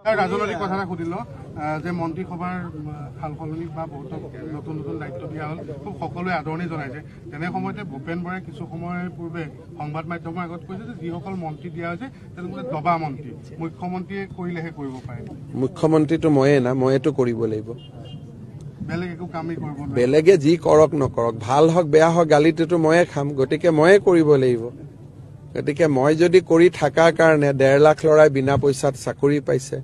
ৰাজনৈতিক কথা এটা সুধিলো যে মন্ত্ৰীসভাৰ সালসলনি বা বহুত নতুন নতুন দায়িত্ব দিয়া হ'ল খুব সকলোৱে আদৰণি জনাইছে তেনে সময়তে ভূপেন বৰাই কিছু সময়ৰ পূৰ্বে সংবাদ মাধ্যমৰ আগত কৈছে যে যিসকল মন্ত্ৰী দিয়া হৈছে তেওঁলোকে দবা মন্ত্ৰী মুখ্যমন্ত্ৰীয়ে কৰিলেহে কৰিব পাৰে মুখ্যমন্ত্ৰীটো ময়ে না ময়েতো কৰিব লাগিব বেলেগ একো কামেই কৰিব নোৱাৰে বেলেগে যি কৰক নকৰক ভাল হওক বেয়া হওক গালিটোতো ময়ে খাম গতিকে ময়ে কৰিব লাগিব গতিকে মই যদি কৰি থকাৰ কাৰণে 1.5 লাখ লৰাই বিনা পইচাত চাকৰি পাইছে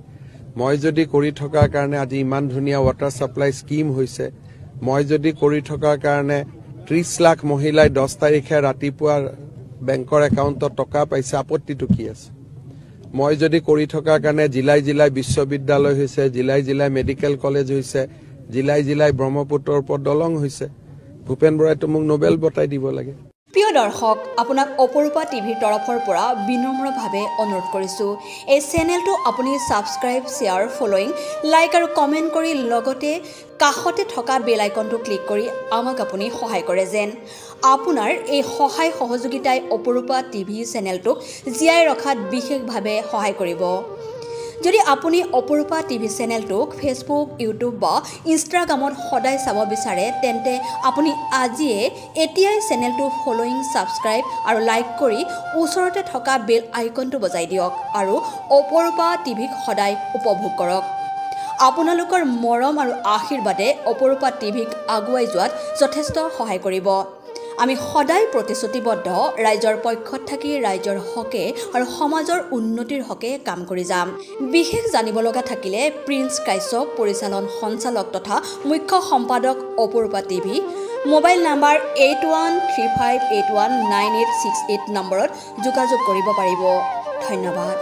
মই যদি কৰি থকাৰ কাৰণে আজি ইমান ধুনীয়া ৱাটাৰ সাপ্লাই স্কিম হৈছে মই যদি কৰি থকাৰ কাৰণে 30 লাখ মহিলাই 10 তাৰিখে ৰাতিপুৱা বেংকৰ একাউণ্টত টকা পাইছে আপত্তিটো কি আছে মই যদি কৰি থকাৰ কাৰণে জিলাই জিলাই বিশ্ববিদ্যালয় হৈছে জিলাই জিলাই মেডিকেল কলেজ হৈছে জিলাই জিলাই ব্ৰহ্মপুত্ৰৰ ওপৰত দলং হৈছে ভূপেন বৰাইতো মোক নোবেল বঁটা দিব লাগে প্ৰিয় দৰ্শক আপোনাক অপৰূপা টিভিৰ তৰফৰ পৰা বিনম্ৰভাৱে অনুৰোধ কৰিছোঁ এই চেনেলটো আপুনি সাবস্ক্ৰাইব শ্বেয়াৰ ফলোইং লাইক আৰু কমেণ্ট কৰি লগতে কাষতে থকা বেল আইকনটো ক্লিক কৰি আমাক আপুনি সহায় কৰে যেন আপোনাৰ এই সহায় সহযোগিতাই অপৰূপা টিভি চেনেলটোক জীয়াই ৰখাত বিশেষভাৱে সহায় কৰিব যদি আপুনি অপৰূপা টিভি চেনেলটোক ফেচবুক ইউটিউব বা ইনষ্টাগ্ৰামত সদায় চাব বিচাৰে তেন্তে আপুনি আজিয়ে এতিয়াই চেনেলটো ফলোইং সাবস্ক্ৰাইব আৰু লাইক কৰি ওচৰতে থকা বেল আইকনটো বজাই দিয়ক আৰু অপৰূপা টিভিক সদায় উপভোগ কৰক আপোনালোকৰ মৰম আৰু আশীৰ্বাদে অপৰূপা টিভিক আগুৱাই যোৱাত যথেষ্ট সহায় কৰিব আমি সদায় প্ৰতিশ্ৰুতিবদ্ধ ৰাইজৰ পক্ষত থাকি ৰাইজৰ হকে আৰু সমাজৰ উন্নতিৰ হকে কাম কৰি যাম বিশেষ জানিব লগা থাকিলে প্ৰিন্স কাশ্যপ পৰিচালন সঞ্চালক তথা মুখ্য সম্পাদক অপৰূপা টিভি মোবাইল নাম্বাৰ 8135819868 নম্বৰত যোগাযোগ কৰিব পাৰিব ধন্যবাদ